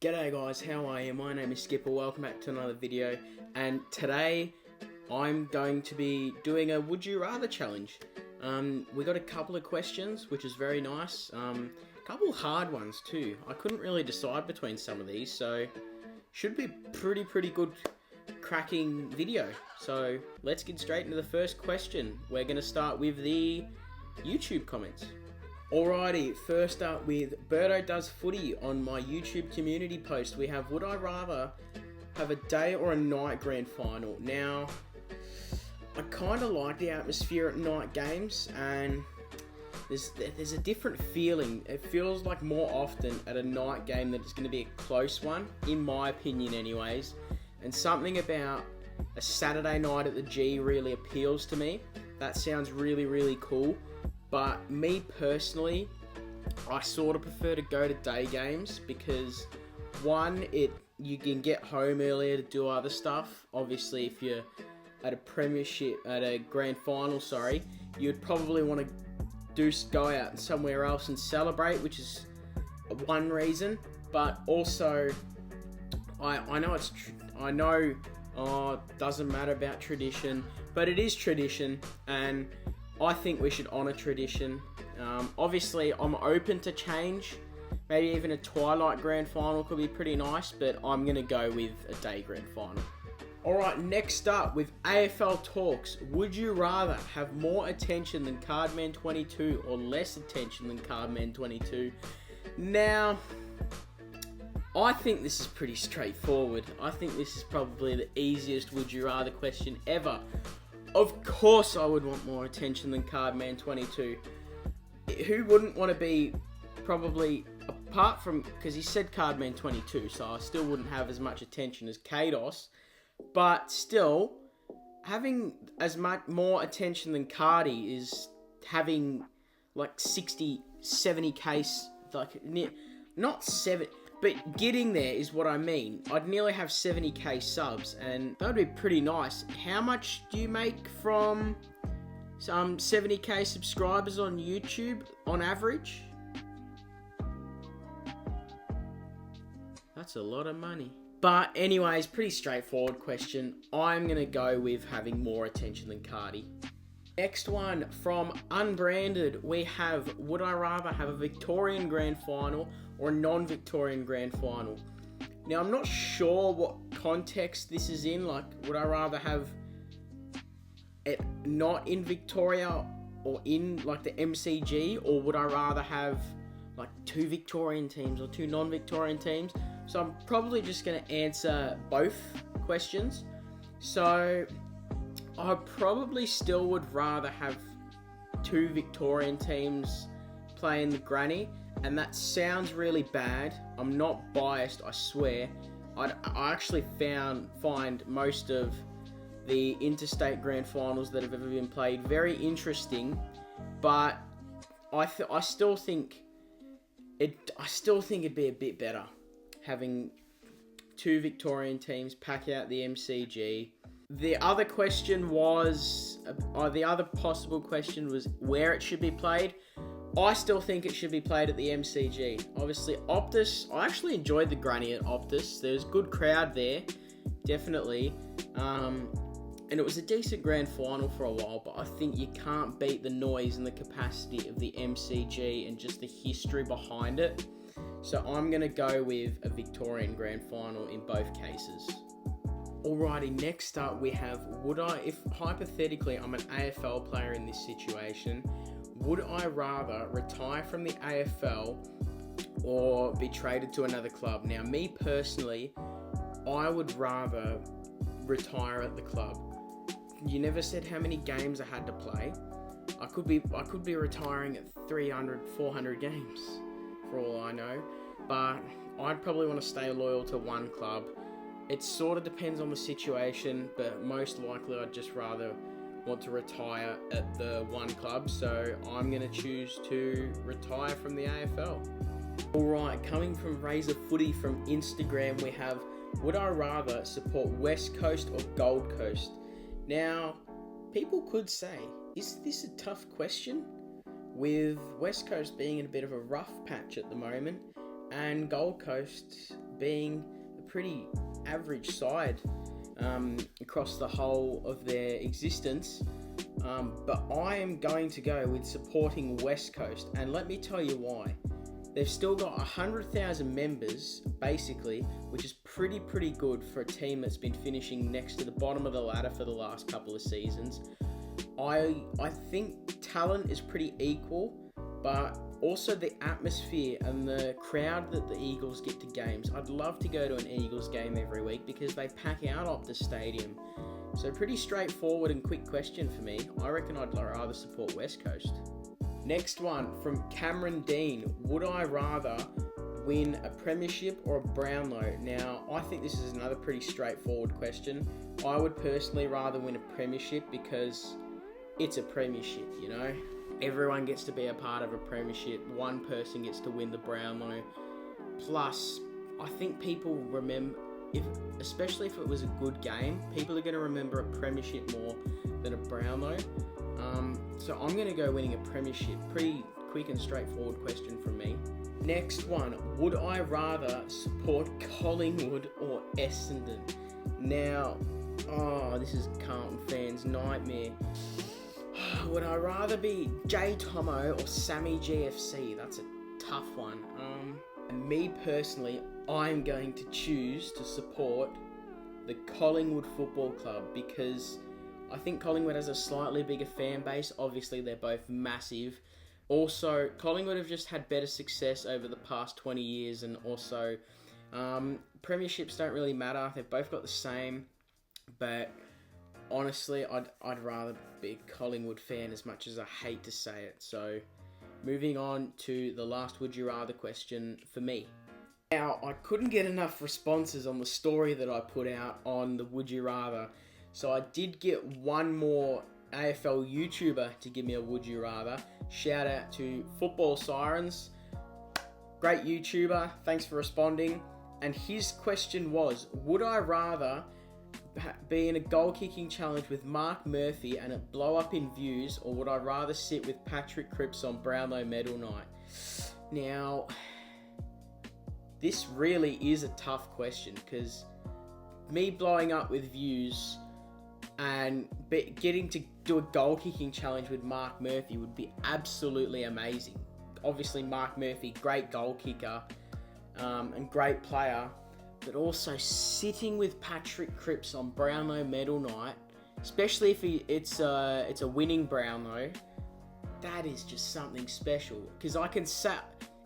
G'day guys, how are you? My name is Skipper, welcome back to another video, and today I'm going to be doing a Would You Rather challenge. We got a couple of questions, which is very nice, a couple hard ones too. I couldn't really decide between some of these, so should be pretty good cracking video. So let's get straight into the first question. We're going to start with the YouTube comments. Alrighty, first up with Birdo Does Footy on my YouTube community post. We have, would I rather have a day or a night grand final? Now, I kind of like the atmosphere at night games, and there's a different feeling. It feels like more often at a night game that it's going to be a close one, in my opinion anyways. And something about a Saturday night at the G really appeals to me. That sounds really cool. But me personally, I sort of prefer to go to day games because one, you can get home earlier to do other stuff. Obviously, if you're at a grand final, you'd probably want to go out somewhere else and celebrate, which is one reason. But also, I know it doesn't matter about tradition, but it is tradition, and I think we should honour tradition. Obviously, I'm open to change. Maybe even a twilight grand final could be pretty nice, but I'm going to go with a day grand final. Alright, next up with AFL Talks. Would you rather have more attention than Cardman 22 or less attention than Cardman 22? Now, I think this is pretty straightforward. I think this is probably the easiest would you rather question ever. Of course I would want more attention than Cardman 22. Who wouldn't want to be, probably, apart from, because he said Cardman 22, so I still wouldn't have as much attention as Kados, but still, having as much more attention than Cardi is having like 60, 70k, not 7, but getting there is what I mean. I'd nearly have 70k subs, and that would be pretty nice. How much do you make from some 70k subscribers on YouTube on average? That's a lot of money. But anyways, pretty straightforward question. I'm going to go with having more attention than Cardi. Next one from Unbranded, we have, would I rather have a Victorian Grand Final or a non-Victorian Grand Final? Now, I'm not sure what context this is in, like, would I rather have it not in Victoria or in, like, the MCG, or would I rather have, like, two Victorian teams or two non-Victorian teams? So I'm probably just going to answer both questions. So I probably still would rather have two Victorian teams playing the granny, and that sounds really bad. I'm not biased, I swear. I actually find most of the interstate grand finals that have ever been played very interesting, but I still think it'd be a bit better having two Victorian teams pack out the MCG. The other question was, the other possible question was where it should be played. I still think it should be played at the MCG. Obviously, Optus, I actually enjoyed the granny at Optus. There was a good crowd there, definitely. And it was a decent grand final for a while, but I think you can't beat the noise and the capacity of the MCG and just the history behind it. So I'm going to go with a Victorian grand final in both cases. Alrighty, next up we have, if hypothetically I'm an AFL player in this situation, would I rather retire from the AFL or be traded to another club? Now, me personally, I would rather retire at the club. You never said how many games I had to play. I could be retiring at 300, 400 games for all I know, but I'd probably want to stay loyal to one club. It sort of depends on the situation, but most likely I'd just rather want to retire at the one club, so I'm going to choose to retire from the AFL. Alright, coming from Razor Footy from Instagram, we have, would I rather support West Coast or Gold Coast? Now, people could say, is this a tough question? With West Coast being in a bit of a rough patch at the moment, and Gold Coast being a pretty average side across the whole of their existence. But I am going to go with supporting West Coast, and let me tell you why. They've still got 100,000 members, basically, which is pretty good for a team that's been finishing next to the bottom of the ladder for the last couple of seasons. I think talent is pretty equal, but also the atmosphere and the crowd that the Eagles get to games. I'd love to go to an Eagles game every week because they pack out Optus Stadium. So pretty straightforward and quick question for me. I reckon I'd rather support West Coast. Next one from Cameron Dean. Would I rather win a premiership or a Brownlow? Now, I think this is another pretty straightforward question. I would personally rather win a premiership because it's a premiership, you know? Everyone gets to be a part of a premiership. One person gets to win the Brownlow. Plus, I think people remember, especially if it was a good game, people are going to remember a premiership more than a Brownlow. So I'm going to go winning a premiership. Pretty quick and straightforward question from me. Next one. Would I rather support Collingwood or Essendon? Now, this is Carlton fans' nightmare. Would I rather be J Tomo or Sammy GFC? That's a tough one. And me personally, I'm going to choose to support the Collingwood Football Club because I think Collingwood has a slightly bigger fan base. Obviously, they're both massive. Also, Collingwood have just had better success over the past 20 years, and also premierships don't really matter. They've both got the same, but honestly, I'd rather be a Collingwood fan as much as I hate to say it. So, moving on to the last Would You Rather question for me. Now, I couldn't get enough responses on the story that I put out on the Would You Rather, so I did get one more AFL YouTuber to give me a Would You Rather. Shout out to Football Sirens. Great YouTuber, thanks for responding. And his question was, would I rather be in a goal-kicking challenge with Mark Murphy and it blow up in views, or would I rather sit with Patrick Cripps on Brownlow Medal Night? Now, this really is a tough question because me blowing up with views and getting to do a goal-kicking challenge with Mark Murphy would be absolutely amazing. Obviously, Mark Murphy, great goal kicker and great player, but also sitting with Patrick Cripps on Brownlow Medal Night, especially if it's a winning Brownlow, that is just something special. Because I can say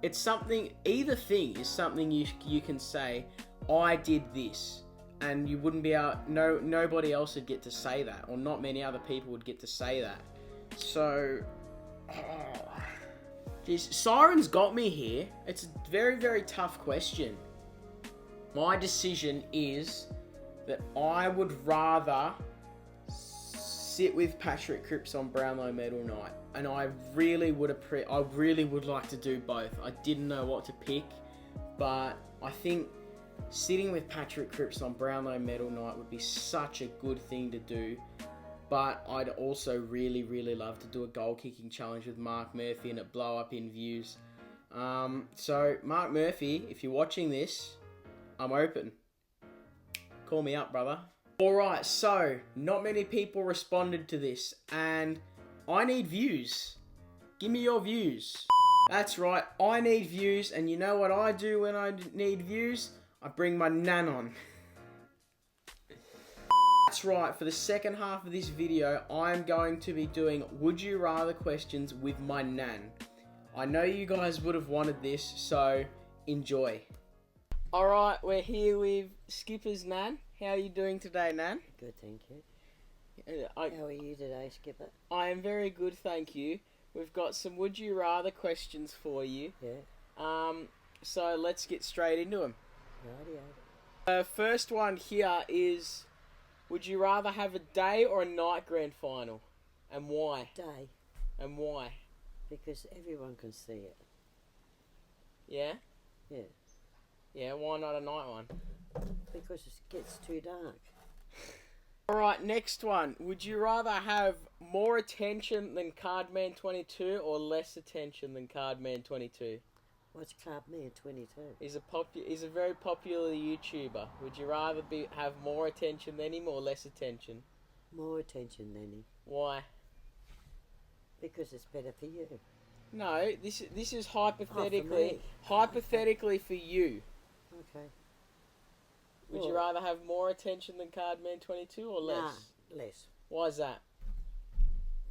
it's something. Either thing is something you can say. I did this. And you wouldn't be able, nobody else would get to say that, or not many other people would get to say that. So, geez, Sirens got me here. It's a very tough question. My decision is that I would rather sit with Patrick Cripps on Brownlow Medal Night, and I really would like to do both. I didn't know what to pick, but I think sitting with Patrick Cripps on Brownlow Medal Night would be such a good thing to do. But I'd also really love to do a goal-kicking challenge with Mark Murphy and it blow up in views. So, Mark Murphy, if you're watching this, I'm open. Call me up, brother. Alright, so, not many people responded to this, and I need views. Give me your views. That's right, I need views, and you know what I do when I need views? I bring my nan on. That's right, for the second half of this video, I'm going to be doing Would You Rather questions with my nan. I know you guys would have wanted this, so enjoy. Alright, we're here with Skipper's nan. How are you doing today, nan? Good, thank you. How are you today, Skipper? I am very good, thank you. We've got some Would You Rather questions for you. Yeah. So let's get straight into them. Rightio. First one here is, would you rather have a day or a night grand final? And why? Day. And why? Because everyone can see it. Yeah? Yeah. Yeah, why not a night one? Because it gets too dark. Alright, next one. Would you rather have more attention than Cardman 22 or less attention than Cardman 22? What's Club Man 22? He's a very popular YouTuber. Would you rather have more attention than him or less attention? More attention than him. Why? Because it's better for you. No, this is hypothetically me. hypothetically for you. Okay. Would you rather have more attention than Cardman 22 or less? Nah, less. Why is that?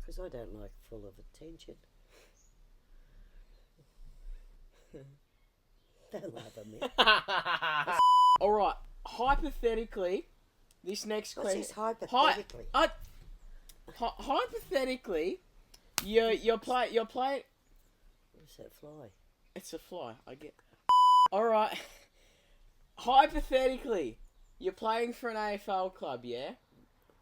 Because I don't like full of attention. Don't laugh at me. All right. Hypothetically, this next What's question. this hypothetically? Hypothetically, you're playing. What's that fly? It's a fly. I get. All right. Hypothetically, you're playing for an AFL club, yeah?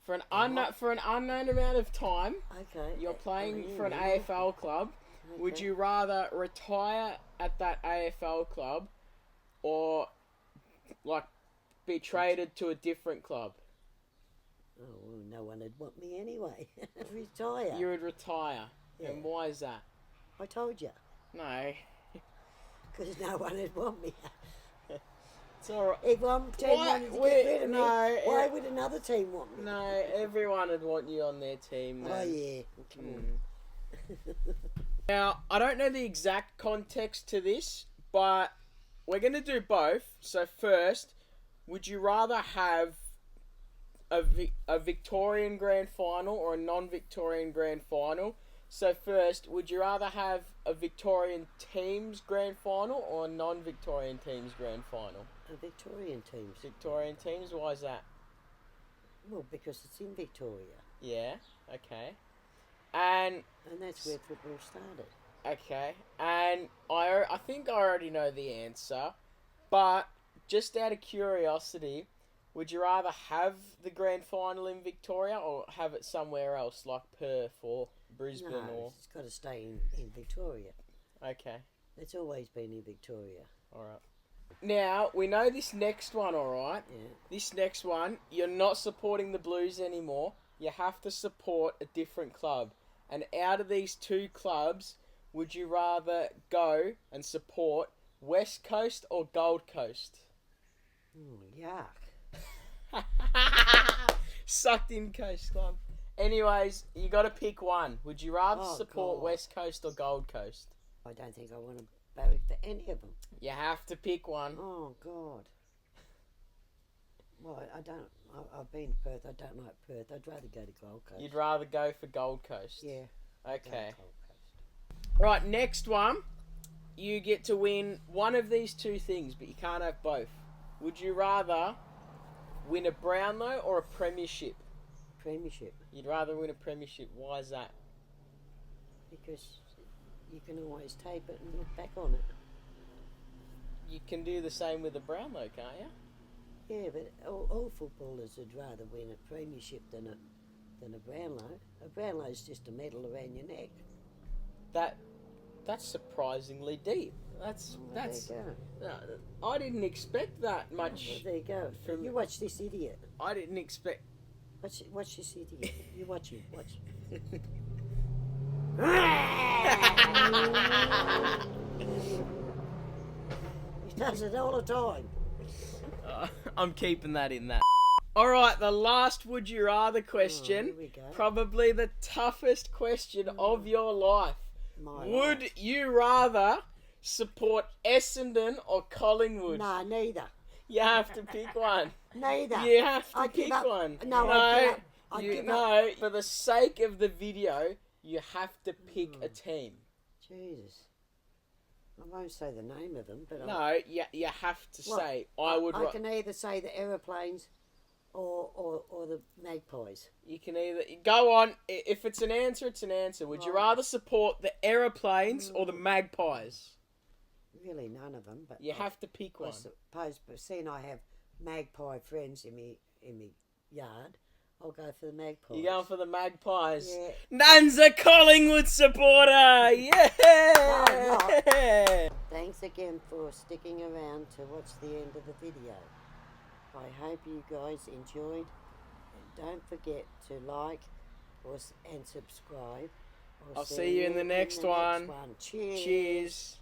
For an unknown amount of time. Okay. You're playing for an AFL club. Okay. Would you rather retire at that AFL club, or like be traded to a different club? Oh, well, no one would want me anyway. Retire. You would retire. Yeah. And why is that? I told you. No. Because no one would want me. It's alright. If one team wanted to get rid of me, why would another team want me? No, everyone would want you on their team, man. Oh, yeah. Come on. Now, I don't know the exact context to this, but we're going to do both. So first, would you rather have a Victorian Grand Final or a non-Victorian Grand Final? So first, would you rather have a Victorian team's Grand Final or a non-Victorian team's Grand Final? A Victorian team. Victorian teams, why is that? Well, because it's in Victoria. Yeah, okay. And that's where football started. okay, and I think I already know the answer, but just out of curiosity, would you rather have the grand final in Victoria or have it somewhere else, like Perth or Brisbane? No, or it's got to stay in Victoria. Okay, It's always been in Victoria. all right. Now we know this next one, all right. Yeah. This next one, you're not supporting the Blues anymore. You have to support a different club. And out of these two clubs, would you rather go and support West Coast or Gold Coast? Yuck. Sucked in Coast Club. Anyways, you got to pick one. Would you rather Oh, support God. West Coast or Gold Coast? I don't think I want to barrack for any of them. You have to pick one. Oh, God. Well, I've been to Perth. I don't like Perth. I'd rather go to Gold Coast. You'd rather go for Gold Coast? Yeah. Okay. Gold Coast. Right, next one. You get to win one of these two things, but you can't have both. Would you rather win a Brownlow or a Premiership? Premiership. You'd rather win a Premiership. Why is that? Because you can always tape it and look back on it. You can do the same with a Brownlow, can't you? Yeah, but all footballers would rather win a premiership than a Brownlow. A Brownlow's just a medal around your neck. That's surprisingly deep. That's There you go. I didn't expect that much. Well, there you go. From- You watch this idiot. I didn't expect. Watch this idiot. You watch him. Watch. He does it all the time. I'm keeping that in that. All right, the last would you rather question. Here we go. Probably the toughest question of your life. Would you rather support Essendon or Collingwood? No, neither. You have to pick one. Neither. You have to I give pick up. one. No, I give up. I give up. No, for the sake of the video, you have to pick a team. Jesus. I won't say the name of them, but No, you have to say. I can either say the aeroplanes or the magpies. You can either go on. If it's an answer, it's an answer. Would you rather support the aeroplanes or the magpies? Really, none of them. But You have to pick I one. suppose, but seeing I have magpie friends in me yard, I'll go for the magpies. You're going for the magpies. Yeah. Nan's a Collingwood supporter. Yeah. No, I'm not. Thanks again for sticking around to watch the end of the video. I hope you guys enjoyed. And don't forget to like and subscribe. I'll see you in the next one. Cheers. Cheers.